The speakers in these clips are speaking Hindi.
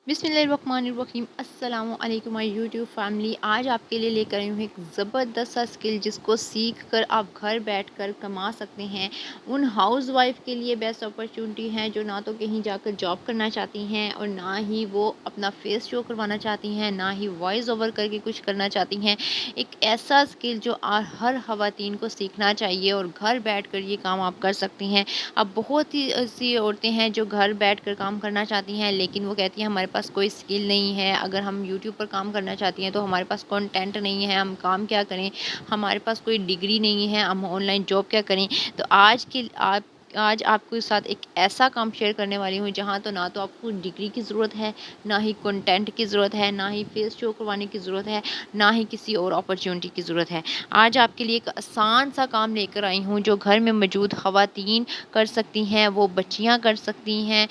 बिस्मिल्लाहिर्रहमानिर्रहीम अस्सलामु अलैकुम माय यूट्यूब फैमिली। आज आपके लिए लेकर आई हूँ एक ज़बरदस्त सा स्किल जिसको सीख कर आप घर बैठकर कमा सकते हैं। उन हाउस वाइफ के लिए बेस्ट अपॉर्चुनिटी है जो ना तो कहीं जाकर जॉब करना चाहती हैं और ना ही वो अपना फेस शो करवाना चाहती हैं, ना ही वॉइस ओवर करके कुछ करना चाहती हैं। एक ऐसा स्किल जो हर ख़वातीन को सीखना चाहिए और घर बैठ ये काम आप कर सकती हैं। अब बहुत ही ऐसी औरतें हैं जो घर बैठकर काम करना चाहती हैं, लेकिन वो कहती हैं हमारे पास कोई स्किल नहीं है। अगर हम यूट्यूब पर काम करना चाहती हैं तो हमारे पास कंटेंट नहीं है, हम काम क्या करें? हमारे पास कोई डिग्री नहीं है, हम ऑनलाइन जॉब क्या करें? तो आज आपके साथ एक ऐसा काम शेयर करने वाली हूँ जहाँ तो ना तो आपको डिग्री की ज़रूरत है, ना ही कंटेंट की ज़रूरत है, ना ही फेस शो करवाने की ज़रूरत है, ना ही किसी और अपॉर्चुनिटी की ज़रूरत है। आज आपके लिए एक आसान सा काम लेकर आई हूँ जो घर में मौजूद ख़वातीन कर सकती हैं, वो बच्चियाँ कर सकती हैं।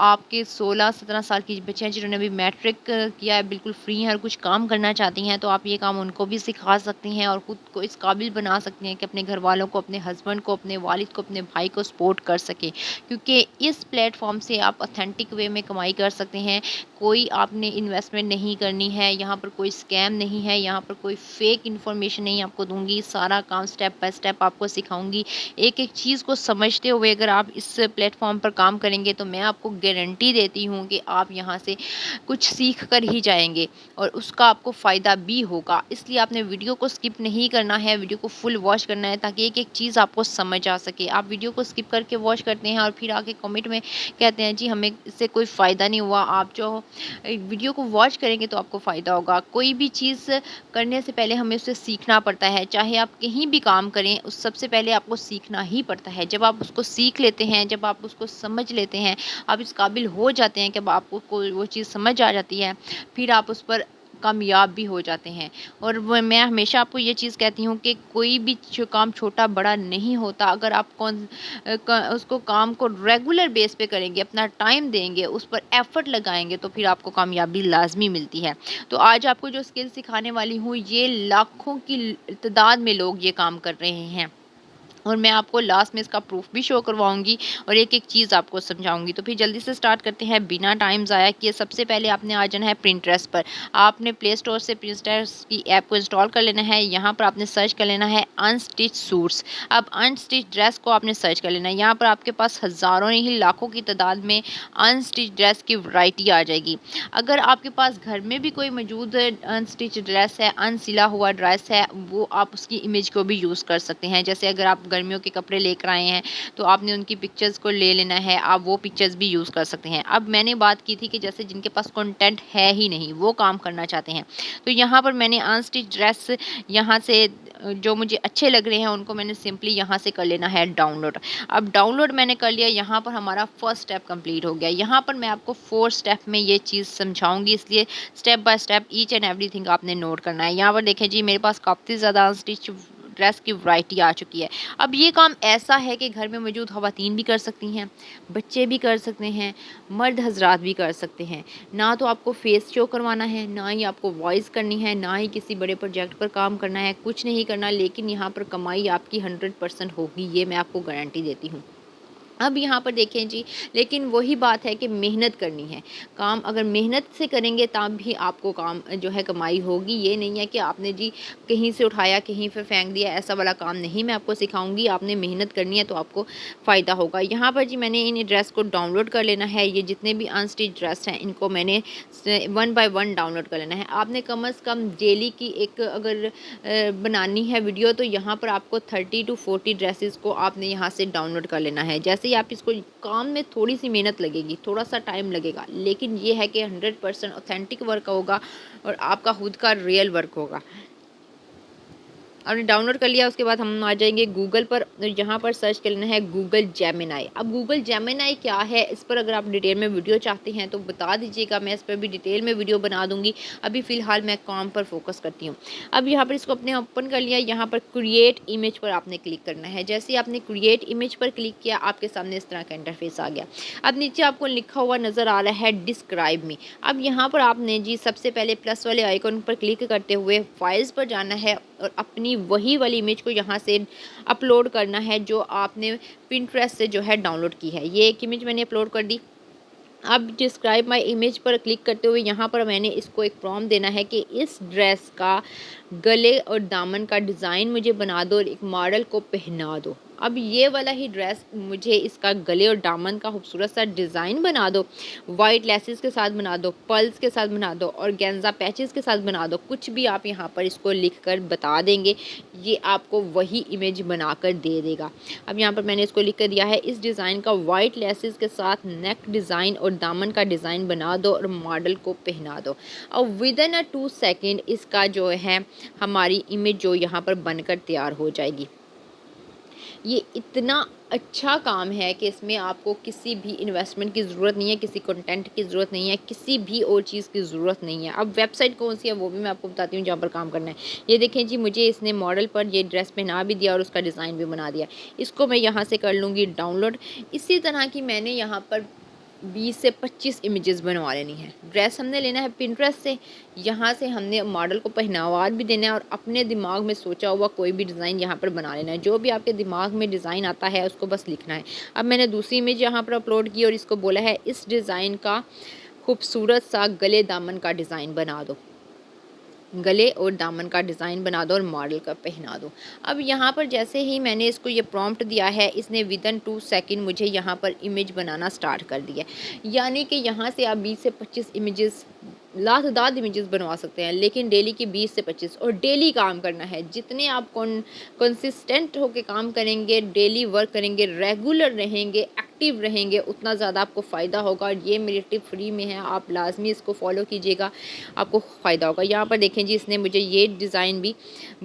आपके 16-17 साल की बच्चियाँ जिन्होंने अभी मैट्रिक किया है, बिल्कुल फ्री हैं और कुछ काम करना चाहती हैं, तो आप ये काम उनको भी सिखा सकती हैं और खुद को इस काबिल बना सकती हैं कि अपने घर वालों को, अपने हस्बैंड को, अपने वालिद को, अपने भाई को सपोर्ट कर सकें। क्योंकि इस प्लेटफॉर्म से आप ऑथेंटिक वे में कमाई कर सकते हैं। कोई आपने इन्वेस्टमेंट नहीं करनी है, यहाँ पर कोई स्कैम नहीं है, यहाँ पर कोई फेक इन्फॉर्मेशन नहीं आपको दूंगी। सारा काम स्टेप बाय स्टेप आपको सिखाऊंगी। एक एक चीज़ को समझते हुए अगर आप इस प्लेटफॉर्म पर काम करेंगे तो मैं आपको गारंटी देती हूँ कि आप यहाँ से कुछ सीख कर ही जाएंगे और उसका आपको फ़ायदा भी होगा। इसलिए आपने वीडियो को स्किप नहीं करना है, वीडियो को फुल वॉच करना है ताकि एक एक चीज़ आपको समझ आ सके। आप वीडियो को स्किप करके वॉच करते हैं और फिर आके कमेंट में कहते हैं जी हमें इससे कोई फ़ायदा नहीं हुआ। आप जो वीडियो को वॉच करेंगे तो आपको फ़ायदा होगा। कोई भी चीज़ करने से पहले हमें उससे सीखना पड़ता है। चाहे आप कहीं भी काम करें, उस सबसे पहले आपको सीखना ही पड़ता है। जब आप उसको सीख लेते हैं, जब आप उसको समझ लेते हैं, आप इस काबिल हो जाते हैं कि अब आपको वो चीज़ समझ आ जाती है, फिर आप उस पर कामयाब भी हो जाते हैं। और मैं हमेशा आपको ये चीज़ कहती हूँ कि कोई भी काम छोटा बड़ा नहीं होता। अगर आप उसको काम को रेगुलर बेस पे करेंगे, अपना टाइम देंगे, उस पर एफर्ट लगाएंगे तो फिर आपको कामयाबी लाजमी मिलती है। तो आज आपको जो स्किल सिखाने वाली हूँ ये लाखों की तादाद में लोग ये काम कर रहे हैं और मैं आपको लास्ट में इसका प्रूफ भी शो करवाऊँगी और एक-एक चीज़ आपको समझाऊँगी। तो फिर जल्दी से स्टार्ट करते हैं बिना टाइम ज़ाया किए। सबसे पहले आपने आ जाना है पिंटरेस्ट पर। आपने प्ले स्टोर से पिंटरेस्ट की ऐप को इंस्टॉल कर लेना है। यहाँ पर आपने सर्च कर लेना है अनस्टिच सूट्स। अब अनस्टिच ड्रेस को आपने सर्च कर लेना है। यहाँ पर आपके पास हज़ारों नहीं लाखों की तादाद में अनस्टिच ड्रेस की वैरायटी आ जाएगी। अगर आपके पास घर में भी कोई मौजूद अनस्टिच ड्रेस है, अनसिला हुआ ड्रेस है, वो आप उसकी इमेज को भी यूज़ कर सकते हैं। जैसे अगर आप गर्मियों के कपड़े लेकर आए हैं तो आपने उनकी पिक्चर्स को ले लेना है, आप वो पिक्चर्स भी यूज़ कर सकते हैं। अब मैंने बात की थी कि जैसे जिनके पास कंटेंट है ही नहीं, वो काम करना चाहते हैं, तो यहाँ पर मैंने अनस्टिच ड्रेस यहाँ से जो मुझे अच्छे लग रहे हैं उनको मैंने सिंपली यहाँ से कर लेना है डाउनलोड। अब डाउनलोड मैंने कर लिया, यहाँ पर हमारा फर्स्ट स्टेप कंप्लीट हो गया। यहाँ पर मैं आपको 4 स्टेप में ये चीज़ समझाऊंगी, इसलिए step by step each and everything आपने नोट करना है। यहाँ पर देखें जी मेरे पास काफ़ी ज़्यादा अनस्टिच ड्रेस की वैरायटी आ चुकी है। अब ये काम ऐसा है कि घर में मौजूद ख़वातीन भी कर सकती हैं, बच्चे भी कर सकते हैं, मर्द हज़रात भी कर सकते हैं। ना तो आपको फेस शो करवाना है, ना ही आपको वॉइस करनी है, ना ही किसी बड़े प्रोजेक्ट पर काम करना है, कुछ नहीं करना, लेकिन यहाँ पर कमाई आपकी 100% होगी, ये मैं आपको गारंटी देती हूँ। अब यहाँ पर देखें जी, लेकिन वही बात है कि मेहनत करनी है। काम अगर मेहनत से करेंगे तब भी आपको काम जो है कमाई होगी। ये नहीं है कि आपने जी कहीं से उठाया कहीं पे फेंक दिया, ऐसा वाला काम नहीं मैं आपको सिखाऊंगी। आपने मेहनत करनी है तो आपको फ़ायदा होगा। यहाँ पर जी मैंने इन ड्रेस को डाउनलोड कर लेना है। ये जितने भी अनस्टिच ड्रेस हैं इनको मैंने 1 बाय 1 डाउनलोड कर लेना है। आपने कम से कम डेली की एक अगर बनानी है वीडियो तो यहाँ पर आपको 30 टू 40 ड्रेसेस को आपने यहाँ से डाउनलोड कर लेना है। जैसे ही आप इसको काम में थोड़ी सी मेहनत लगेगी, थोड़ा सा टाइम लगेगा, लेकिन ये है कि 100% ऑथेंटिक वर्क होगा और आपका खुद का रियल वर्क होगा। आपने डाउनलोड कर लिया, उसके बाद हम आ जाएंगे गूगल पर। यहाँ पर सर्च कर लेना है गूगल जेमिनाई। अब गूगल जेमिनाई क्या है, इस पर अगर आप डिटेल में वीडियो चाहते हैं तो बता दीजिएगा, मैं इस पर भी डिटेल में वीडियो बना दूंगी। अभी फ़िलहाल मैं काम पर फोकस करती हूँ। अब यहाँ पर इसको अपने ओपन कर लिया, यहाँ पर क्रिएट इमेज पर आपने क्लिक करना है। जैसे ही आपने क्रिएट इमेज पर क्लिक किया, आपके सामने इस तरह का इंटरफेस आ गया। अब नीचे आपको लिखा हुआ नज़र आ रहा है डिस्क्राइब मी। अब यहाँ पर आपने जी सबसे पहले प्लस वाले आइकन पर क्लिक करते हुए फाइल्स पर जाना है और अपनी वही वाली इमेज को यहाँ से अपलोड करना है जो आपने पिंटरेस्ट से जो है डाउनलोड की है। ये एक इमेज मैंने अपलोड कर दी। अब डिस्क्राइब माय इमेज पर क्लिक करते हुए यहाँ पर मैंने इसको एक प्रॉम्प्ट देना है कि इस ड्रेस का गले और दामन का डिज़ाइन मुझे बना दो और एक मॉडल को पहना दो। अब ये वाला ही ड्रेस मुझे इसका गले और दामन का खूबसूरत सा डिज़ाइन बना दो, वाइट लेसेस के साथ बना दो, पर्ल्स के साथ बना दो और गेंजा पैचेस के साथ बना दो। कुछ भी आप यहाँ पर इसको लिख कर बता देंगे, ये आपको वही इमेज बनाकर दे देगा। अब यहाँ पर मैंने इसको लिख कर दिया है, इस डिज़ाइन का वाइट लेसेस के साथ नेक डिज़ाइन और दामन का डिज़ाइन बना दो और मॉडल को पहना दो। और विदिन अ 2 सेकेंड इसका जो है हमारी इमेज जो यहाँ पर बनकर तैयार हो जाएगी। ये इतना अच्छा काम है कि इसमें आपको किसी भी इन्वेस्टमेंट की ज़रूरत नहीं है, किसी कंटेंट की ज़रूरत नहीं है, किसी भी और चीज़ की ज़रूरत नहीं है। अब वेबसाइट कौन सी है वो भी मैं आपको बताती हूँ जहाँ पर काम करना है। ये देखें जी, मुझे इसने मॉडल पर ये ड्रेस पहना भी दिया और उसका डिज़ाइन भी बना दिया। इसको मैं यहाँ से कर लूँगी डाउनलोड। इसी तरह की मैंने यहाँ पर 20 से 25 इमेजेस बनवा लेनी है। ड्रेस हमने लेना है पिंटरेस्ट से, यहाँ से हमने मॉडल को पहनावा भी देना है और अपने दिमाग में सोचा हुआ कोई भी डिज़ाइन यहाँ पर बना लेना है। जो भी आपके दिमाग में डिज़ाइन आता है उसको बस लिखना है। अब मैंने दूसरी इमेज यहाँ पर अपलोड की और इसको बोला है इस डिज़ाइन का खूबसूरत सा गले दामन का डिज़ाइन बना दो, गले और दामन का डिज़ाइन बना दो और मॉडल का पहना दो। अब यहाँ पर जैसे ही मैंने इसको ये प्रॉम्प्ट दिया है, इसने विदिन 2 सेकंड मुझे यहाँ पर इमेज बनाना स्टार्ट कर दिया। यानी कि यहाँ से आप 20 से 25 इमेजेस, लाखदाद इमेजेस बनवा सकते हैं, लेकिन डेली की 20 से 25 और डेली काम करना है। जितने आप कंसिस्टेंट होकर काम करेंगे, डेली वर्क करेंगे, रेगुलर रहेंगे, एक्टिव रहेंगे, उतना ज़्यादा आपको फ़ायदा होगा। और ये मेरी टिप फ्री में है, आप लाजमी इसको फॉलो कीजिएगा, आपको फ़ायदा होगा। यहाँ पर देखें जी, इसने मुझे ये डिज़ाइन भी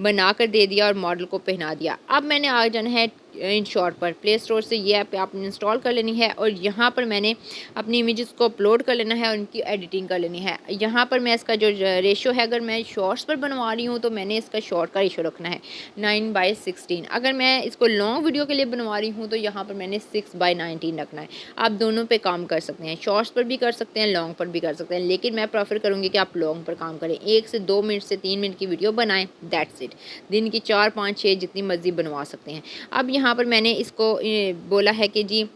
बना कर दे दिया और मॉडल को पहना दिया। अब मैंने आ जाना है इन शॉर्ट पर, प्ले स्टोर से ये ऐप आपने इंस्टॉल कर लेनी है और यहाँ पर मैंने अपनी इमेजेस को अपलोड कर लेना है और उनकी एडिटिंग कर लेनी है। यहाँ पर मैं इसका जो रेशो है, अगर मैं शॉर्ट्स पर बनवा रही हूँ तो मैंने इसका शॉर्ट का रेशो रखना है 9:16। अगर मैं इसको लॉन्ग वीडियो के लिए बनवा रही हूँ तो यहाँ पर मैंने 6:19 रखना है। आप दोनों पे काम कर सकते हैं, शॉर्ट्स पर भी कर सकते हैं, लॉन्ग पर भी कर सकते हैं, लेकिन मैं प्रेफर करूँगी कि आप लॉन्ग पर काम करें। 1 से 2 मिनट से 3 मिनट की वीडियो बनाएं, दैट्स इट। दिन की 4, 5, 6 जितनी मर्जी बनवा सकते हैं। अब यहाँ पर मैंने इसको बोला है कि जी,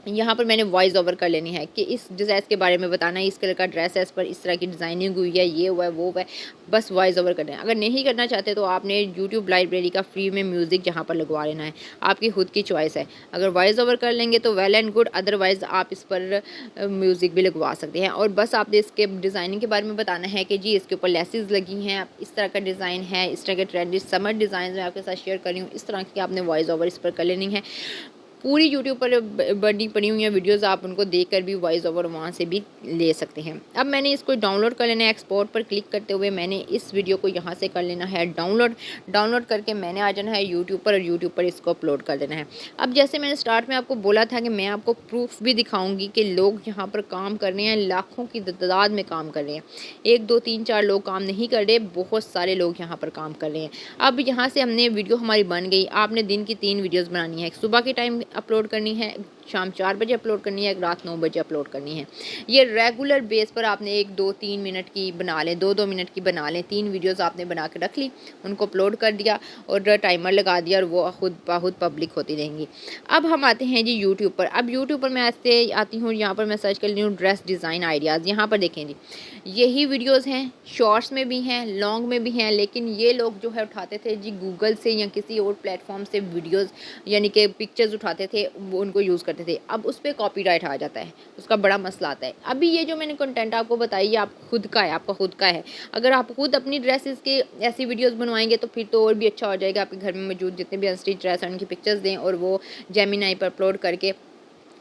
यहाँ पर मैंने वॉइस ओवर कर लेनी है कि इस ड्रेस के बारे में बताना है, इस कलर का ड्रेस है, इस पर इस तरह की डिज़ाइनिंग हुई है, ये हुआ है, वो हुआ है, बस वॉइस ओवर करना है। अगर नहीं करना चाहते तो आपने यूट्यूब लाइब्रेरी का फ्री में म्यूज़िक यहाँ पर लगवा लेना है, आपकी खुद की चॉइस है। अगर वॉइस ओवर कर लेंगे तो वेल एंड गुड, अदरवाइज़ आप इस पर म्यूज़िक भी लगवा सकते हैं। और बस आपने इसके डिज़ाइनिंग के बारे में बताना है कि जी इसके ऊपर लेसेस लगी हैं, इस तरह का डिज़ाइन है, इस तरह के ट्रेंडी समर डिज़ाइन मैं आपके साथ शेयर कर रही हूँ, इस तरह की आपने वॉइस ओवर इस पर कर लेनी है। पूरी यूट्यूब पर बनी पड़ी हुई हैं वीडियोज़, आप उनको देखकर भी वॉइस ओवर वहाँ से भी ले सकते हैं। अब मैंने इसको डाउनलोड कर लेना है। एक्सपोर्ट पर क्लिक करते हुए मैंने इस वीडियो को यहाँ से कर लेना है डाउनलोड करके मैंने आ जाना है यूट्यूब पर और यूट्यूब पर इसको अपलोड कर देना है। अब जैसे मैंने स्टार्ट में आपको बोला था कि मैं आपको प्रूफ भी दिखाऊंगी कि लोग यहाँ पर काम कर रहे हैं, लाखों की तादाद में काम कर रहे हैं। 1, 2, 3, 4 लोग काम नहीं कर रहे, बहुत सारे लोग यहाँ पर काम कर रहे हैं। अब यहाँ से हमने वीडियो हमारी बन गई। आपने दिन की 3 वीडियोज़ बनानी है, सुबह के टाइम अपलोड करनी है, शाम 4 बजे अपलोड करनी है, रात 9 बजे अपलोड करनी है। ये रेगुलर बेस पर आपने 1, 2, 3 मिनट की बना लें, 2-2 मिनट की बना लें। 3 वीडियोज़ आपने बना के रख ली, उनको अपलोड कर दिया और टाइमर लगा दिया और वो खुद बहुत पब्लिक होती रहेंगी। अब हम आते हैं जी यूट्यूब पर। अब यूट्यूब पर मैं ऐसे आती हूँ, यहाँ पर मैं सर्च कर ली हूँ ड्रेस डिज़ाइन आइडियाज़। यहाँ पर देखें जी, यही वीडियोज़ हैं, शॉर्ट्स में भी हैं, लॉन्ग में भी हैं, लेकिन ये लोग जो है उठाते थे जी गूगल से या किसी और प्लेटफॉर्म से वीडियोज़ यानी कि पिक्चर्स उठाते थे, वो उनको यूज़ करते थे। अब उस पर कॉपीराइट आ जाता है, उसका बड़ा मसला आता है। अभी ये जो मैंने कंटेंट आपको बताई, आप खुद का है, आपका खुद का है। अगर आप खुद अपनी ड्रेसेस के ऐसी वीडियोस बनवाएंगे तो फिर तो और भी अच्छा हो जाएगा। आपके घर में मौजूद जितने भी अनस्टिच ड्रेस हैं उनकी पिक्चर्स दें और वो जेमिनी पर अपलोड करके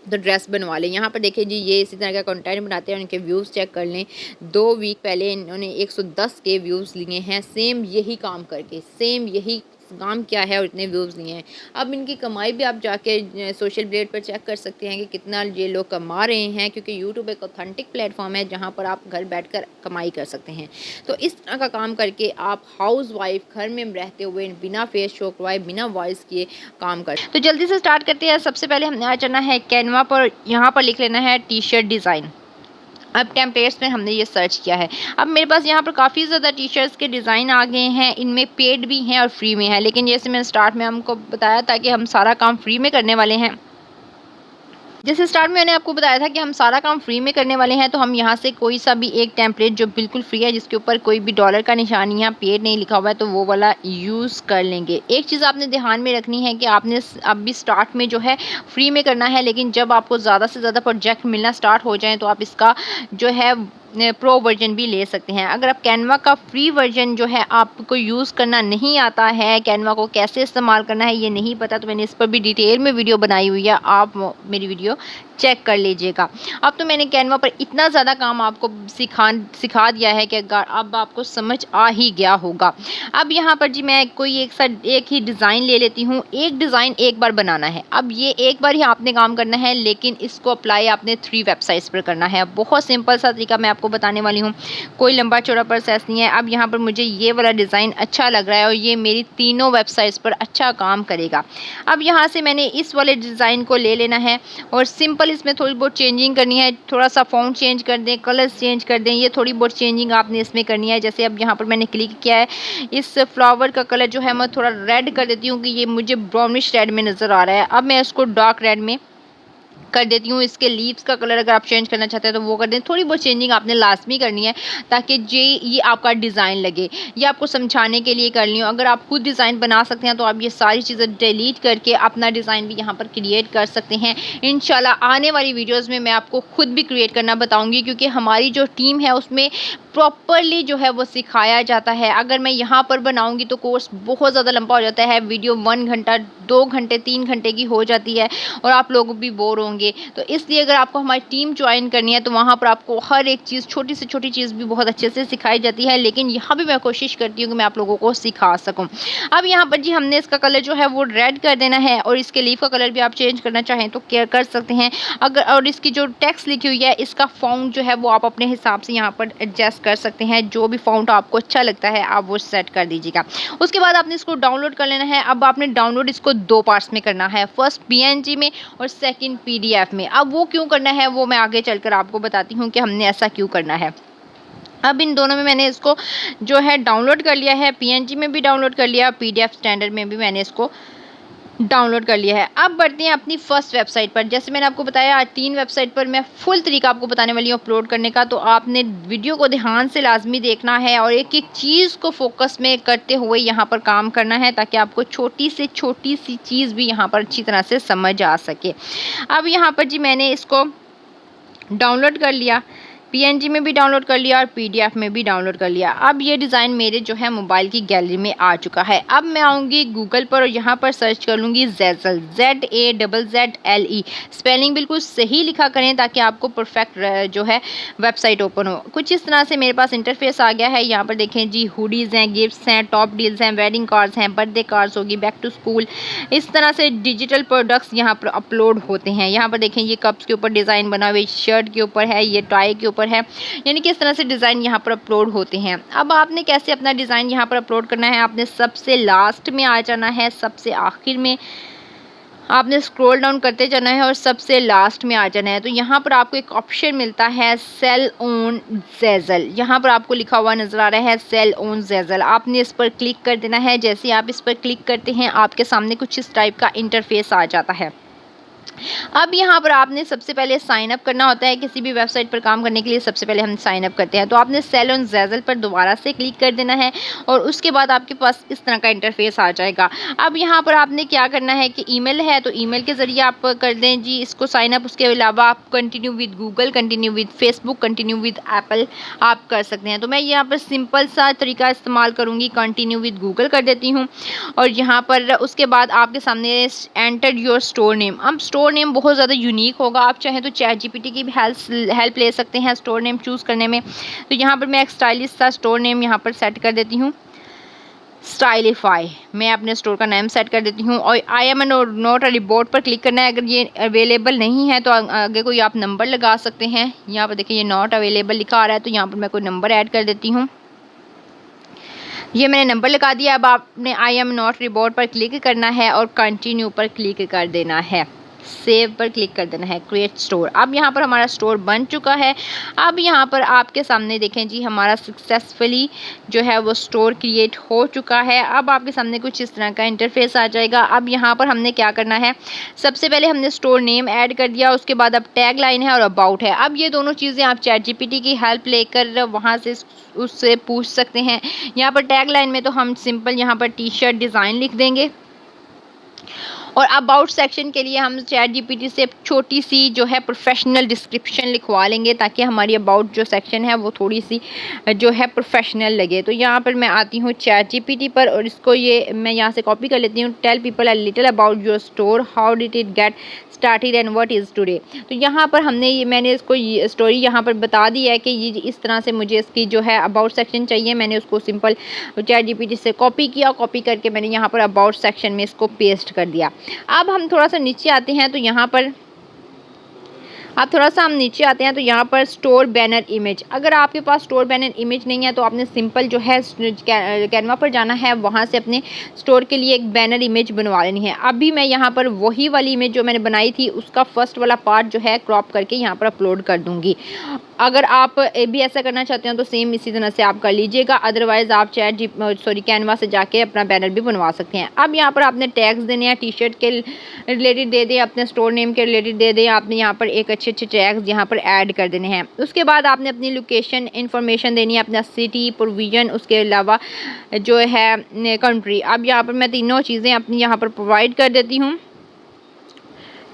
तो ड्रेस बनवा लें। यहाँ पर देखिए जी, ये इसी तरह का कंटेंट बनाते हैं, उनके व्यूज़ चेक कर लें। 2 वीक पहले इन्होंने 110 के व्यूज़ लिए हैं, सेम यही काम करके, सेम यही काम क्या है और इतने व्यूज़ लिए हैं। अब इनकी कमाई भी आप जाके सोशल ब्लेड पर चेक कर सकते हैं कि कितना ये लोग कमा रहे हैं, क्योंकि यूट्यूब एक ऑथेंटिक प्लेटफॉर्म है जहाँ पर आप घर बैठकर कमाई कर सकते हैं। तो इस तरह का काम करके आप हाउस वाइफ घर में रहते हुए बिना फेस शो करवाए, बिना वॉइस किए काम कर। तो जल्दी से स्टार्ट करते हैं। सबसे पहले हमने आ जाना है कैनवा पर, यहाँ पर लिख लेना है टी शर्ट डिज़ाइन। अब टेम्पलेट्स में हमने ये सर्च किया है। अब मेरे पास यहाँ पर काफ़ी ज़्यादा टी शर्ट्स के डिज़ाइन आ गए हैं, इनमें पेड भी हैं और फ्री में है। लेकिन जैसे मैंने स्टार्ट में हमको बताया था कि हम सारा काम फ्री में करने वाले हैं, जैसे स्टार्ट में मैंने आपको बताया था कि हम सारा काम फ्री में करने वाले हैं, तो हम यहाँ से कोई सा भी एक टेम्पलेट जो बिल्कुल फ्री है, जिसके ऊपर कोई भी डॉलर का निशान या पेड नहीं लिखा हुआ है, तो वो वाला यूज़ कर लेंगे। एक चीज़ आपने ध्यान में रखनी है कि आपने अभी स्टार्ट में जो है फ्री में करना है, लेकिन जब आपको ज़्यादा से ज़्यादा प्रोजेक्ट मिलना स्टार्ट हो जाए तो आप इसका जो है प्रो वर्जन भी ले सकते हैं। अगर आप कैनवा का फ्री वर्जन जो है आपको यूज़ करना नहीं आता है, कैनवा को कैसे इस्तेमाल करना है ये नहीं पता, तो मैंने इस पर भी डिटेल में वीडियो बनाई हुई है, आप मेरी वीडियो चेक कर लीजिएगा। अब तो मैंने कैनवा पर इतना ज़्यादा काम आपको सिखा दिया है कि अब आपको समझ आ ही गया होगा। अब यहाँ पर जी मैं कोई एक ही डिज़ाइन ले लेती हूँ। एक डिज़ाइन एक बार बनाना है। अब ये एक बार ही आपने काम करना है, लेकिन इसको अप्लाई आपने 3 वेबसाइट्स पर करना है। बहुत सिंपल सा तरीका मैं आपको बताने वाली हूँ, कोई लंबा चौड़ा प्रोसेस नहीं है। अब यहाँ पर मुझे ये वाला डिज़ाइन अच्छा लग रहा है और ये मेरी तीनों वेबसाइट्स पर अच्छा काम करेगा। अब यहाँ से मैंने इस वाले डिज़ाइन को ले लेना है और सिंपल इसमें थोड़ी बहुत चेंजिंग करनी है। थोड़ा सा फ़ॉन्ट चेंज कर दें, कलर्स चेंज कर दें, ये थोड़ी बहुत चेंजिंग आपने इसमें करनी है। जैसे अब यहाँ पर मैंने क्लिक किया है, इस फ्लावर का कलर जो है मैं थोड़ा रेड कर देती हूँ कि ये मुझे ब्राउनिश रेड में नज़र आ रहा है। अब मैं इसको डार्क रेड में कर देती हूँ। इसके लीव्स का कलर अगर आप चेंज करना चाहते हैं तो वो कर दें। थोड़ी बहुत चेंजिंग आपने लाजमी करनी है ताकि ये आपका डिज़ाइन लगे। ये आपको समझाने के लिए कर ली हूँ। अगर आप खुद डिज़ाइन बना सकते हैं तो आप ये सारी चीज़ें डिलीट करके अपना डिज़ाइन भी यहाँ पर क्रिएट कर सकते हैं। इंशाल्लाह आने वाली वीडियोज़ में मैं आपको खुद भी क्रिएट करना बताऊँगी, क्योंकि हमारी जो टीम है उसमें प्रॉपरली जो है वो सिखाया जाता है। अगर मैं यहाँ पर बनाऊँगी तो कोर्स बहुत ज़्यादा लंबा हो जाता है। वीडियो 1 घंटा, 2 घंटे, 3 घंटे की हो जाती है और आप लोग भी बोर होंगे। तो इसलिए अगर आपको हमारी टीम ज्वाइन करनी है तो वहाँ पर आपको हर एक चीज़, छोटी से छोटी चीज़ भी बहुत अच्छे से सिखाई जाती है। लेकिन यहाँ भी मैं कोशिश करती हूँ कि मैं आप लोगों को सिखा सकूँ। अब यहाँ पर जी हमने इसका कलर जो है वो रेड कर देना है और इसके लीफ का कलर भी आप चेंज करना चाहें तो केयर कर सकते हैं। अगर और इसकी जो टेक्स्ट लिखी हुई है, इसका फ़ॉन्ट जो है वो आप अपने हिसाब से यहाँ पर एडजस्ट कर सकते हैं। जो भी फ़ॉन्ट आपको अच्छा लगता है आप वो सेट कर दीजिएगा। उसके बाद आपने इसको डाउनलोड कर लेना है। अब आपने डाउनलोड इसको 2 पार्ट्स में करना है, फर्स्ट PNG में और सेकंड PDF में। अब वो क्यों करना है वो मैं आगे चलकर आपको बताती हूँ कि हमने ऐसा क्यों करना है। अब इन दोनों में मैंने इसको जो है डाउनलोड कर लिया है, PNG में भी डाउनलोड कर लिया, PDF स्टैंडर्ड में भी मैंने इसको डाउनलोड कर लिया है। अब बढ़ते हैं अपनी फर्स्ट वेबसाइट पर। जैसे मैंने आपको बताया आज 3 वेबसाइट पर मैं फुल तरीका आपको बताने वाली हूँ अपलोड करने का, तो आपने वीडियो को ध्यान से लाजमी देखना है और एक एक चीज़ को फोकस में करते हुए यहाँ पर काम करना है, ताकि आपको छोटी से छोटी सी चीज़ भी यहाँ पर अच्छी तरह से समझ आ सके। अब यहाँ पर जी मैंने इसको डाउनलोड कर लिया, PNG में भी डाउनलोड कर लिया और PDF में भी डाउनलोड कर लिया। अब ये डिज़ाइन मेरे जो है मोबाइल की गैलरी में आ चुका है। अब मैं आऊँगी गूगल पर और यहाँ पर सर्च कर लूँगी ज़ेज़ल, ZAZZLE। स्पेलिंग बिल्कुल सही लिखा करें ताकि आपको परफेक्ट जो है वेबसाइट ओपन हो। कुछ इस तरह से मेरे पास इंटरफेस आ गया है। यहाँ पर देखें जी, हुडीज़ हैं, गिफ्ट्स हैं, टॉप डील्स हैं, वेडिंग कार्ड्स हैं, बर्थडे कार्ड्स होगी, बैक टू स्कूल, इस तरह से डिजिटल प्रोडक्ट्स यहाँ पर अपलोड होते हैं। यहाँ पर देखें ये कप्स के ऊपर डिज़ाइन बना हुआ, शर्ट के ऊपर है, ये टाई के ऊपर है, यानी कि इस तरह से डिज़ाइन यहाँ पर अपलोड होते हैं। अब आपने कैसे अपना डिज़ाइन यहाँ पर अपलोड करना है, आपने सबसे लास्ट में आ जाना है, सबसे आखिर में आपने स्क्रॉल डाउन करते जाना है और सबसे लास्ट में आ जाना है। तो यहाँ पर आपको एक ऑप्शन मिलता है सेल ऑन ज़ेज़ल। यहाँ पर आपको लिखा हुआ नज़र आ रहा है सेल ऑन ज़ेज़ल। आपने इस पर क्लिक कर देना है। जैसे आप इस पर क्लिक करते हैं आपके सामने कुछ इस टाइप का इंटरफेस आ जाता है। अब यहाँ पर आपने सबसे पहले साइन अप करना होता है। किसी भी वेबसाइट पर काम करने के लिए सबसे पहले हम साइन अप करते हैं। तो आपने सेल ऑन ज़ेज़ल पर दोबारा से क्लिक कर देना है और उसके बाद आपके पास इस तरह का इंटरफेस आ जाएगा। अब यहाँ पर आपने क्या करना है कि ईमेल है तो ईमेल के ज़रिए आप कर दें जी इसको साइन अप। उसके अलावा आप continue with Google, continue with Facebook, continue with Apple आप कर सकते हैं। तो मैं यहाँ पर सिंपल सा तरीका इस्तेमाल करूँगी, कंटिन्यू विद गूगल कर देती हूँ और यहाँ पर उसके बाद आपके सामने एंटर योर स्टोर नेम। अब स्टोर नेम बहुत ज़्यादा यूनिक होगा। आप चाहें तो ChatGPT की भी हेल्प ले सकते हैं स्टोर नेम चूज़ करने में। तो यहाँ पर मैं एक स्टाइलिश सा स्टोर नेम यहाँ पर सेट कर देती हूँ, स्टाइलिफाई। मैं अपने स्टोर का नाम सेट कर देती हूँ और I am not a report पर क्लिक करना है। अगर ये अवेलेबल नहीं है तो आगे कोई आप नंबर लगा सकते हैं। यहाँ पर देखिए ये नॉट अवेलेबल लिखा आ रहा है, तो यहाँ पर मैं कोई नंबर ऐड कर देती हूँ। ये मैंने नंबर लगा दिया। अब आपने आई एम नॉट रिपोर्ट पर क्लिक करना है और कंटिन्यू पर क्लिक कर देना है। सेव पर क्लिक कर देना है, क्रिएट स्टोर। अब यहाँ पर हमारा स्टोर बन चुका है। अब यहाँ पर आपके सामने देखें जी हमारा सक्सेसफुली जो है वो स्टोर क्रिएट हो चुका है। अब आपके सामने कुछ इस तरह का इंटरफेस आ जाएगा। अब यहाँ पर हमने क्या करना है, सबसे पहले हमने स्टोर नेम ऐड कर दिया, उसके बाद अब टैग लाइन है और अबाउट है। अब ये दोनों चीज़ें आप ChatGPT की हेल्प लेकर वहाँ से उससे पूछ सकते हैं। यहाँ पर टैग लाइन में तो हम सिंपल यहाँ पर टी-शर्ट डिज़ाइन लिख देंगे और अबाउट सेक्शन के लिए हम ChatGPT से छोटी सी जो है प्रोफेशनल डिस्क्रिप्शन लिखवा लेंगे ताकि हमारी अबाउट जो सेक्शन है वो थोड़ी सी जो है प्रोफेशनल लगे। तो यहाँ पर मैं आती हूँ ChatGPT पर और इसको ये मैं यहाँ से कॉपी कर लेती हूँ। Tell people a little about your store, how did it get started and what is today. तो यहाँ पर मैंने इसको स्टोरी यहाँ पर बता दी है कि ये इस तरह से मुझे इसकी जो है अबाउट सेक्शन चाहिए। मैंने उसको सिंपल ChatGPT से कॉपी किया, कॉपी करके मैंने यहाँ पर अबाउट सेक्शन में इसको पेस्ट कर दिया। अब हम थोड़ा सा नीचे आते हैं तो यहाँ पर यहाँ पर स्टोर बैनर इमेज। अगर आपके पास स्टोर बैनर इमेज नहीं है तो आपने सिंपल जो है कैनवा पर जाना है, वहाँ से अपने स्टोर के लिए एक बैनर इमेज बनवा लेनी है। अभी मैं यहाँ पर वही वाली इमेज जो मैंने बनाई थी उसका फर्स्ट वाला पार्ट जो है क्रॉप करके यहाँ पर अपलोड कर दूँगी। अगर आप भी ऐसा करना चाहते हो तो सेम इसी तरह से आप कर लीजिएगा, अदरवाइज़ आप कैनवा से जाके अपना बैनर भी बनवा सकते हैं। अब यहाँ पर आपने टैग्स देने हैं, टी-शर्ट के रिलेटेड दे दें, अपने स्टोर नेम के रिलेटेड दे दें। आपने यहाँ पर एक अच्छे टैग्स यहाँ पर ऐड कर देने हैं। उसके बाद आपने अपनी लोकेशन इन्फॉर्मेशन देनी है, अपना सिटी, प्रोविज़न, उसके अलावा जो है कंट्री। अब यहाँ पर मैं तीनों चीज़ें अपनी यहाँ पर प्रोवाइड कर देती हूँ।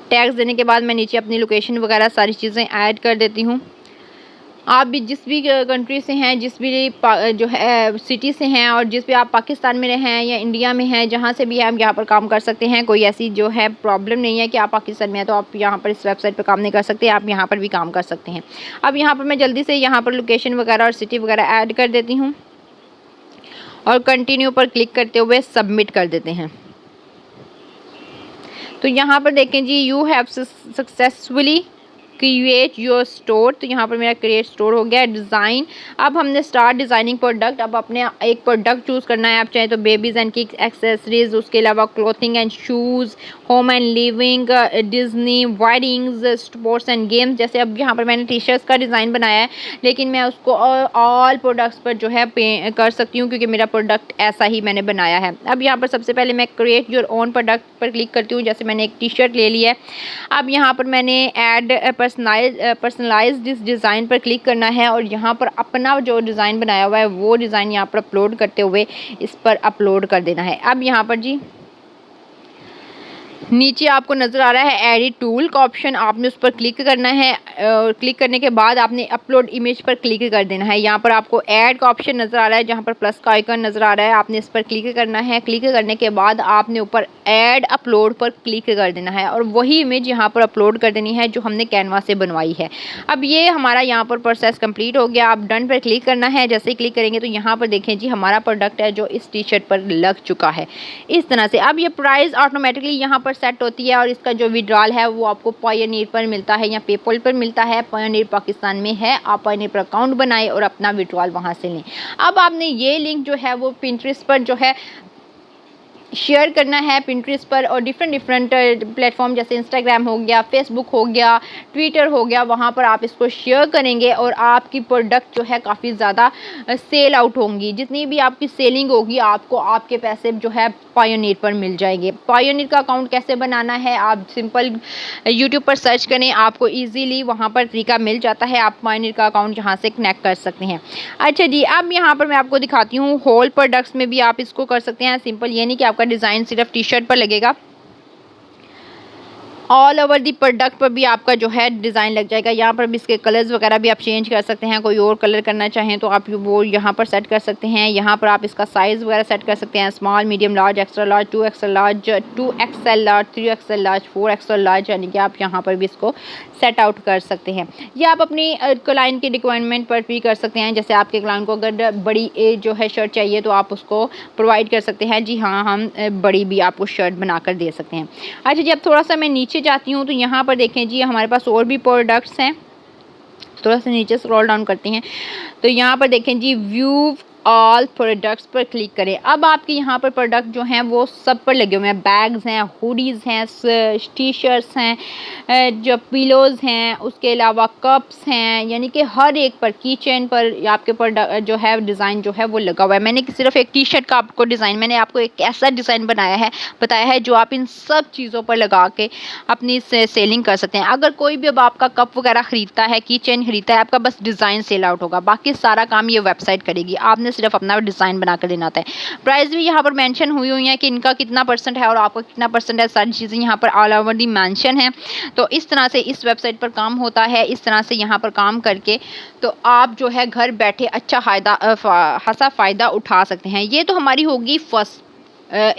टैग्स देने के बाद मैं नीचे अपनी लोकेशन वगैरह सारी चीज़ें ऐड कर देती हूँ। आप भी जिस भी कंट्री से हैं, जिस भी जो है सिटी से हैं और जिस भी आप पाकिस्तान में रहें या इंडिया में हैं, जहाँ से भी आप यहाँ पर काम कर सकते हैं। कोई ऐसी जो है प्रॉब्लम नहीं है कि आप पाकिस्तान में हैं तो आप यहाँ पर इस वेबसाइट पर काम नहीं कर सकते, आप यहाँ पर भी काम कर सकते हैं। अब यहाँ पर मैं जल्दी से यहाँ पर लोकेशन वगैरह और सिटी वगैरह ऐड कर देती हूँ और कंटिन्यू पर क्लिक करते हुए सबमिट कर देते हैं। तो यहाँ पर देखें जी, you have successfully create your store. तो यहाँ पर मेरा क्रिएट स्टोर हो गया। डिज़ाइन, अब हमने स्टार्ट डिज़ाइनिंग प्रोडक्ट। अब अपने एक प्रोडक्ट चूज़ करना है। आप चाहें तो बेबीज़ एंड किड्स एक्सेसरीज, उसके अलावा clothing and shoes, home and living, Disney, weddings, sports and games. जैसे अब यहाँ पर मैंने टी-शर्ट्स का डिज़ाइन बनाया है, लेकिन मैं उसको ऑल प्रोडक्ट्स पर जो है पे कर सकती हूँ क्योंकि मेरा प्रोडक्ट ऐसा ही मैंने बनाया है। अब यहाँ पर सबसे पहले मैं क्रिएट योर ओन प्रोडक्ट पर क्लिक करती हूँ। जैसे मैंने एक टी-शर्ट ले ली है, अब यहाँ पर मैंने ऐड पर्सनलाइज दिस डिज़ाइन पर क्लिक करना है और यहाँ पर अपना जो डिज़ाइन बनाया हुआ है वो डिज़ाइन यहाँ पर अपलोड करते हुए इस पर अपलोड कर देना है। अब यहाँ पर जी नीचे आपको नज़र आ रहा है एडिट टूल का ऑप्शन, आपने उस पर क्लिक करना है। क्लिक करने के बाद आपने अपलोड इमेज पर क्लिक कर देना है। यहाँ पर आपको ऐड का ऑप्शन नज़र आ रहा है, जहाँ पर प्लस का आइकन नज़र आ रहा है, आपने इस पर क्लिक करना है। क्लिक करने के बाद आपने ऊपर ऐड अपलोड पर क्लिक कर देना है और वही इमेज यहाँ पर अपलोड कर देनी है जो हमने कैनवा से बनवाई है। अब ये हमारा यहाँ पर प्रोसेस कंप्लीट हो गया। आप डन पर क्लिक करना है। जैसे ही क्लिक करेंगे तो यहाँ पर देखें जी हमारा प्रोडक्ट है जो इस टी-शर्ट पर लग चुका है इस तरह से। अब ये प्राइस ऑटोमेटिकली यहाँ पर सेट होती है और इसका जो विड्रॉल है वो आपको पायोनियर पर मिलता है या पेपल पर मिलता है। पायोनियर पाकिस्तान में है, आप पायोनियर पर अकाउंट बनाएं और अपना विड्रॉल वहाँ से लें। अब आपने ये लिंक जो है वो पिंटरेस्ट पर जो है शेयर करना है, पिंटरेस्ट पर और डिफरेंट प्लेटफॉर्म जैसे इंस्टाग्राम हो गया, फेसबुक हो गया, ट्विटर हो गया, वहाँ पर आप इसको शेयर करेंगे और आपकी प्रोडक्ट जो है काफ़ी ज़्यादा सेल आउट होंगी। जितनी भी आपकी सेलिंग होगी आपको आपके पैसे जो है पायोनियर पर मिल जाएंगे। पायोनियर का अकाउंट कैसे बनाना है, आप सिंपल यूट्यूब पर सर्च करें, आपको ईजीली वहाँ पर तरीका मिल जाता है। आप पायोनियर का अकाउंट यहाँ से कनेक्ट कर सकते हैं। अच्छा जी, अब यहाँ पर मैं आपको दिखाती हूँ होल प्रोडक्ट्स में भी आप इसको कर सकते हैं। सिंपल ये नहीं कि आपका डिज़ाइन सिर्फ टी-शर्ट पर लगेगा, ऑल ओवर दी प्रोडक्ट पर भी आपका जो है डिज़ाइन लग जाएगा। यहाँ पर भी इसके कलर्स वगैरह भी आप चेंज कर सकते हैं। कोई और कलर करना चाहें तो आप वो यहाँ पर सेट कर सकते हैं। यहाँ पर आप इसका साइज़ वगैरह सेट कर सकते हैं, small, medium, large, extra large, 2XL large, 2XL large, 3XL large, 4XL large, यानी कि आप यहाँ पर भी इसको सेट आउट कर सकते हैं। या आप अपनी क्लाइंट की रिक्वायरमेंट पर भी कर सकते हैं। जैसे आपके क्लाइंट को अगर बड़ी जो है शर्ट चाहिए तो आप उसको प्रोवाइड कर सकते हैं। जी हाँ, हम बड़ी भी आपको शर्ट बनाकर दे सकते हैं। अच्छा जी, अब थोड़ा सा मैं नीचे जाती हूँ तो यहाँ पर देखें जी हमारे पास और भी प्रोडक्ट्स हैं। थोड़ा सा नीचे स्क्रॉल डाउन करते हैं तो यहाँ पर देखें जी व्यू ऑल प्रोडक्ट्स पर क्लिक करें। अब आपके यहाँ पर प्रोडक्ट जो हैं वो सब पर लगे हुए हैं, बैग्स हैं, हुडीज़ हैं, टी शर्ट्स हैं, जो पिलोज़ हैं, उसके अलावा कप्स हैं, यानी कि हर एक पर, की चेन पर आपके प्रोडक्ट जो है डिज़ाइन जो है वो लगा हुआ है। मैंने सिर्फ एक टी शर्ट का आपको डिज़ाइन, मैंने आपको एक ऐसा डिज़ाइन बताया है जो आप इन सब चीज़ों पर लगा के अपनी सेलिंग कर सकते हैं। अगर कोई भी अब आपका कप वगैरह ख़रीदता है, की चेन ख़रीदता है, आपका बस डिज़ाइन सेल आउट होगा, बाकी सारा काम ये वेबसाइट करेगी, आपने सिर्फ अपना डिज़ाइन बना कर देना होता है। प्राइस भी यहाँ पर मेंशन हुई है कि इनका कितना % है और आपका कितना % है, सारी चीज़ें यहाँ पर ऑल ओवर दी मेंशन है। तो इस तरह से इस वेबसाइट पर काम होता है। इस तरह से यहाँ पर काम करके तो आप जो है घर बैठे अच्छा खासा फ़ायदा उठा सकते हैं। ये तो हमारी होगी फर्स्ट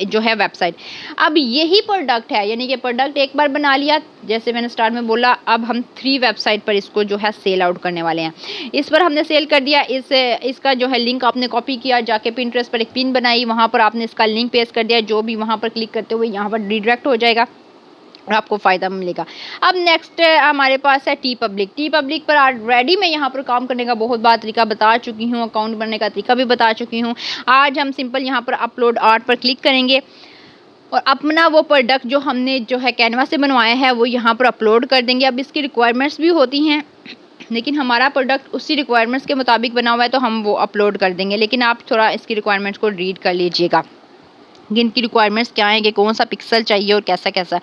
जो है वेबसाइट। अब यही प्रोडक्ट है, यानी कि प्रोडक्ट एक बार बना लिया, जैसे मैंने स्टार्ट में बोला, अब हम 3 वेबसाइट पर इसको जो है सेल आउट करने वाले हैं। इस पर हमने सेल कर दिया, इसका जो है लिंक आपने कॉपी किया, जाके पिंटरेस्ट पर एक पिन बनाई, वहाँ पर आपने इसका लिंक पेस्ट कर दिया, जो भी वहाँ पर क्लिक करते हुए यहाँ पर रिडायरेक्ट हो जाएगा और आपको फ़ायदा मिलेगा। अब नेक्स्ट हमारे पास है टी पब्लिक पर ऑलरेडी मैं यहाँ पर काम करने का बहुत बार तरीका बता चुकी हूँ, अकाउंट बनने का तरीका भी बता चुकी हूँ। आज हम सिंपल यहाँ पर अपलोड आर्ट पर क्लिक करेंगे और अपना वो प्रोडक्ट जो हमने जो है कैनवा से बनवाया है वो यहाँ पर अपलोड कर देंगे। अब इसकी रिक्वायरमेंट्स भी होती हैं, लेकिन हमारा प्रोडक्ट उसी रिक्वायरमेंट्स के मुताबिक बना हुआ है तो हम वो अपलोड कर देंगे, लेकिन आप थोड़ा इसकी रिक्वायरमेंट्स को रीड कर लीजिएगा कि इनकी रिक्वायरमेंट्स क्या हैं, कि कौन सा पिक्सल चाहिए और कैसा कैसा।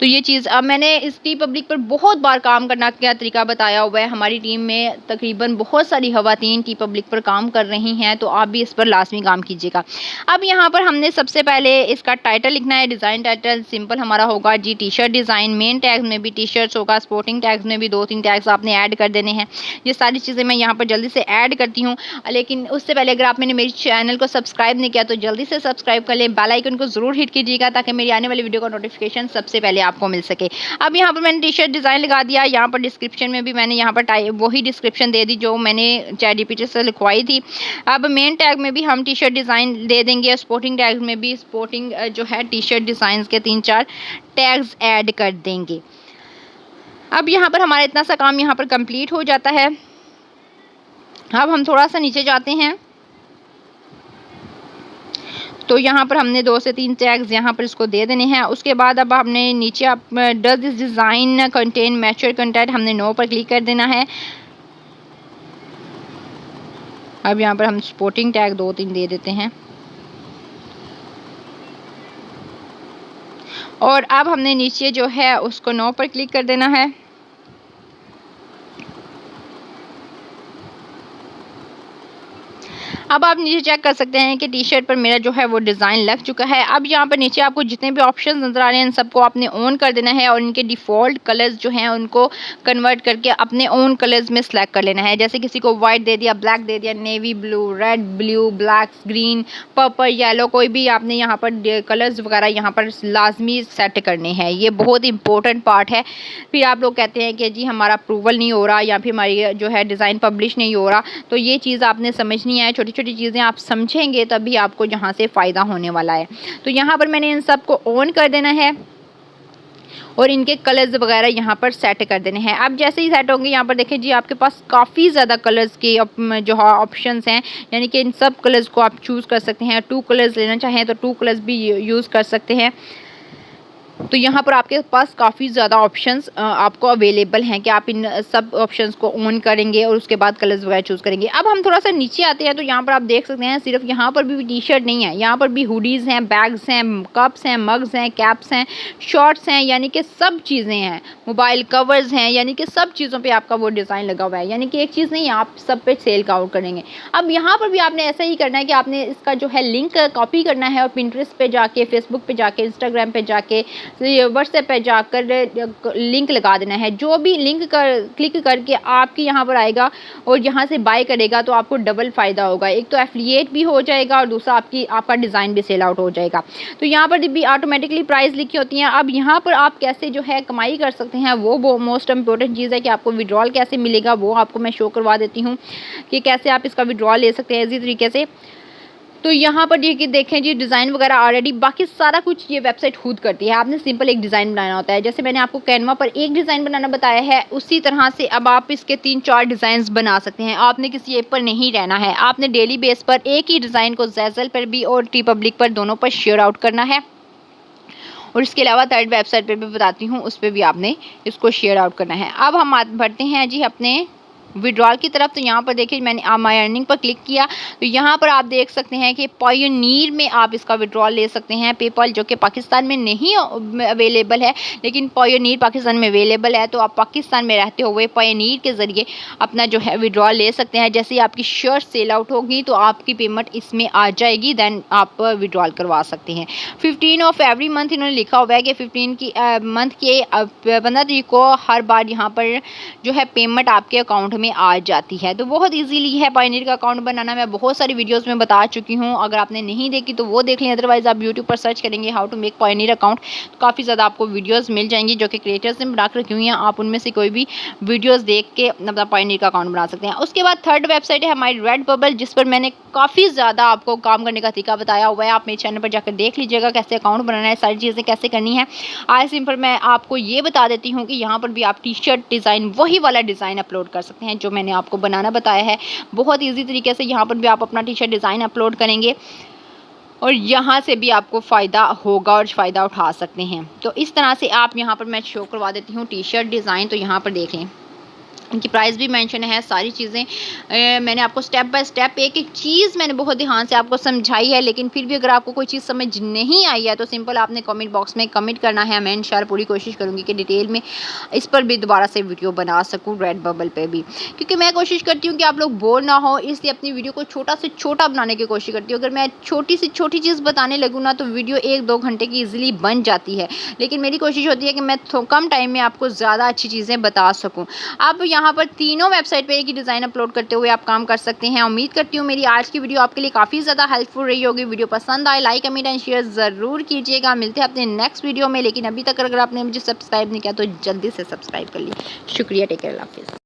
तो ये चीज़ अब मैंने इस टी पब्लिक पर बहुत बार काम करना का तरीका बताया हुआ है। हमारी टीम में तकरीबन बहुत सारी ख़वातीन टी पब्लिक पर काम कर रही हैं, तो आप भी इस पर लाजमी काम कीजिएगा। अब यहाँ पर हमने सबसे पहले इसका टाइटल लिखना है। डिज़ाइन टाइटल सिंपल हमारा होगा G T shirt design. Main tags में भी टी शर्ट्स होगा, स्पोर्टिंग टैग्स में भी 2-3 टैग्स आपने ऐड कर देने हैं। ये सारी चीज़ें मैं यहाँ पर जल्दी से ऐड करती हूँ, लेकिन उससे पहले अगर आपने मेरे चैनल को सब्सक्राइब नहीं किया तो जल्दी से सब्सक्राइब कर लें, बेल आइकन को ज़रूर हिट कीजिएगा ताकि मेरी आने वाली वीडियो का नोटिफिकेशन सबसे पहले आपको मिल सके। अब यहाँ पर मैंने टी शर्ट डिज़ाइन लगा दिया। यहाँ पर डिस्क्रिप्शन में भी मैंने यहाँ पर वही डिस्क्रिप्शन दे दी जो मैंने ChatGPT से लिखवाई थी। अब मेन टैग में भी हम टी शर्ट डिज़ाइन दे देंगे, स्पोर्टिंग टैग में भी स्पोर्टिंग जो है टी शर्ट डिज़ाइन के 3-4 टैग्स ऐड कर देंगे। अब यहाँ पर हमारा इतना सा काम यहाँ पर कंप्लीट हो जाता है। अब हम थोड़ा सा नीचे जाते हैं तो यहाँ पर हमने 2 से 3 टैग्स यहाँ पर इसको दे देने हैं। उसके बाद अब हमने नीचे आप does this design contain mature content, हमने नो पर क्लिक कर देना है। अब यहाँ पर हम स्पोर्टिंग टैग 2-3 दे देते हैं और अब हमने नीचे जो है उसको नो पर क्लिक कर देना है। अब आप नीचे चेक कर सकते हैं कि टी शर्ट पर मेरा जो है वो डिज़ाइन लग चुका है। अब यहाँ पर नीचे आपको जितने भी ऑप्शंस नज़र आ रहे हैं इन सबको आपने ऑन कर देना है और इनके डिफ़ॉल्ट कलर्स जो हैं उनको कन्वर्ट करके अपने ओन कलर्स में सेलेक्ट कर लेना है। जैसे किसी को वाइट दे दिया, ब्लैक दे दिया, navy blue, red blue, black, green, purple, yellow, कोई भी आपने यहाँ पर कलर्स वगैरह यहाँ पर लाजमी सेट करने हैं। ये बहुत इंपॉर्टेंट पार्ट है। फिर आप लोग कहते हैं कि जी हमारा अप्रूवल नहीं हो रहा या फिर हमारी जो है डिज़ाइन पब्लिश नहीं हो रहा, तो ये चीज़ आपने समझनी है। छोटी छोटी चीज़ें आप समझेंगे तभी आपको यहाँ से फ़ायदा होने वाला है। तो यहाँ पर मैंने इन सब को ऑन कर देना है और इनके कलर्स वगैरह यहाँ पर सेट कर देने हैं। अब जैसे ही सेट होंगे यहाँ पर देखें जी आपके पास काफ़ी ज़्यादा कलर्स के जो ऑप्शंस हैं, यानी कि इन सब कलर्स को आप चूज़ कर सकते हैं। 2 कलर्स लेना चाहें तो 2 कलर्स भी यूज़ कर सकते हैं। तो यहाँ पर आपके पास काफ़ी ज़्यादा ऑप्शंस आपको अवेलेबल हैं कि आप इन सब ऑप्शंस को ऑन करेंगे और उसके बाद कलर्स वगैरह चूज़ करेंगे। अब हम थोड़ा सा नीचे आते हैं तो यहाँ पर आप देख सकते हैं सिर्फ यहाँ पर भी टी शर्ट नहीं है, यहाँ पर भी हुडीज़ हैं, बैग्स हैं, कप्स हैं, मग्स हैं, कैप्स हैं, शॉर्ट्स हैं, यानी कि सब चीज़ें हैं, मोबाइल कवर्स हैं, यानी कि सब चीज़ों पर आपका वो डिज़ाइन लगा हुआ है। यानी कि एक चीज़ नहीं, आप सब पे सेल आउट करेंगे। अब यहाँ पर भी आपने ऐसा ही करना है कि आपने इसका जो है लिंक कॉपी करना है और पिंटरेस्ट पे जाके, फेसबुक पे जाके, इंस्टाग्राम पे जाके, व्हाट्सएप पे जाकर लिंक लगा देना है। जो भी लिंक क्लिक करके आपके यहाँ पर आएगा और यहाँ से बाय करेगा तो आपको डबल फ़ायदा होगा। एक तो एफिलिएट भी हो जाएगा और दूसरा आपका डिज़ाइन भी सेल आउट हो जाएगा। तो यहाँ पर भी ऑटोमेटिकली प्राइस लिखी होती हैं। अब यहाँ पर आप कैसे जो है कमाई कर सकते हैं वो मोस्ट इम्पोर्टेंट चीज़ है कि आपको विड्रॉल कैसे मिलेगा वो आपको मैं शो करवा देती हूँ कि कैसे आप इसका विड्रॉल ले सकते हैं इसी तरीके से। तो यहाँ पर ये कि देखें जी डिज़ाइन वगैरह ऑलरेडी बाकी सारा कुछ ये वेबसाइट खुद करती है। आपने सिंपल एक डिज़ाइन बनाना होता है। जैसे मैंने आपको कैनवा पर एक डिज़ाइन बनाना बताया है, उसी तरह से अब आप इसके 3-4 डिज़ाइंस बना सकते हैं। आपने किसी ऐप पर नहीं रहना है, आपने डेली बेस पर एक ही डिज़ाइन को ज़ेज़ल पर भी और टी पब्लिक पर दोनों पर शेयर आउट करना है। और इसके अलावा थर्ड वेबसाइट पर भी बताती हूँ, उस पर भी आपने इसको शेयर आउट करना है। अब हम बढ़ते हैं जी अपने विड्रॉल की तरफ। तो यहाँ पर देखिए मैंने माई अर्निंग पर क्लिक किया, तो यहाँ पर आप देख सकते हैं कि पायोनियर में आप इसका विड्रॉल ले सकते हैं। पेपल जो कि पाकिस्तान में नहीं अवेलेबल है, लेकिन पायोनियर पाकिस्तान में अवेलेबल है। तो आप पाकिस्तान में रहते हुए पायोनियर के ज़रिए अपना जो है विड्रॉल ले सकते हैं। जैसे ही आपकी शर्ट सेल आउट होगी तो आपकी पेमेंट इसमें आ जाएगी, देन आप विड्रॉल करवा सकते हैं। 15 ऑफ एवरी मंथ इन्होंने लिखा हुआ है कि 15 की मंथ के 15 तारीख को हर बार यहाँ पर जो है पेमेंट आपके अकाउंट में आ जाती है। तो बहुत इजीली है पायोनियर का अकाउंट बनाना। मैं बहुत सारी वीडियोस में बता चुकी हूँ, अगर आपने नहीं देखी तो वो देख लें। अदरवाइज आप यूट्यूब पर सर्च करेंगे how to make pioneer account, तो काफ़ी ज़्यादा आपको वीडियोस मिल जाएंगी जो कि क्रिएटर्स ने बना कर रखी हुई हैं। आप उनमें से कोई भी वीडियोस देख के अपना पायोनियर का अकाउंट बना सकते हैं। उसके बाद थर्ड वेबसाइट है हमारी रेड बबल, जिस पर मैंने काफ़ी ज़्यादा आपको काम करने का तरीका बताया हुआ है। आप मेरे चैनल पर जाकर देख लीजिएगा कैसे अकाउंट बनाना है, सारी चीज़ें कैसे करनी है। आज सिंपल मैं आपको ये बता देती हूँ कि यहाँ पर भी आप टी शर्ट डिज़ाइन वही वाला डिज़ाइन अपलोड कर सकते हैं जो मैंने आपको बनाना बताया है। बहुत इजी तरीके से यहाँ पर भी आप अपना टी शर्ट डिज़ाइन अपलोड करेंगे और यहाँ से भी आपको फ़ायदा होगा और फ़ायदा उठा सकते हैं। तो इस तरह से आप यहाँ पर मैं शो करवा देती हूँ टी शर्ट डिज़ाइन। तो यहाँ पर देख लें, इनकी प्राइस भी मेंशन है, सारी चीज़ें मैंने आपको स्टेप बाय स्टेप एक एक चीज़ मैंने बहुत ध्यान से आपको समझाई है। लेकिन फिर भी अगर आपको कोई चीज़ समझ नहीं आई है तो सिंपल आपने कमेंट बॉक्स में कमेंट करना है। मैं इंशाल्लाह पूरी कोशिश करूँगी कि डिटेल में इस पर भी दोबारा से वीडियो बना सकूँ, रेड बबल पे भी, क्योंकि मैं कोशिश करती हूँ कि आप लोग बोर ना हो, इसलिए अपनी वीडियो को छोटा से छोटा बनाने की कोशिश करती हूँ। अगर मैं छोटी से छोटी चीज़ बताने लगूँ ना तो वीडियो 1-2 घंटे की ईजिली बन जाती है। लेकिन मेरी कोशिश होती है कि मैं कम टाइम में आपको ज़्यादा अच्छी चीज़ें बता सकूँ। अब यहाँ पर तीनों वेबसाइट पे एक ही डिज़ाइन अपलोड करते हुए आप काम कर सकते हैं। उम्मीद करती हूँ मेरी आज की वीडियो आपके लिए काफ़ी ज़्यादा हेल्पफुल रही होगी। वीडियो पसंद आए लाइक कमेंट एंड शेयर ज़रूर कीजिएगा। मिलते हैं अपने नेक्स्ट वीडियो में, लेकिन अभी तक अगर आपने मुझे सब्सक्राइब नहीं किया तो जल्दी से सब्सक्राइब कर लीजिए। शुक्रिया, टेक केयर, अल्लाह हाफिज़।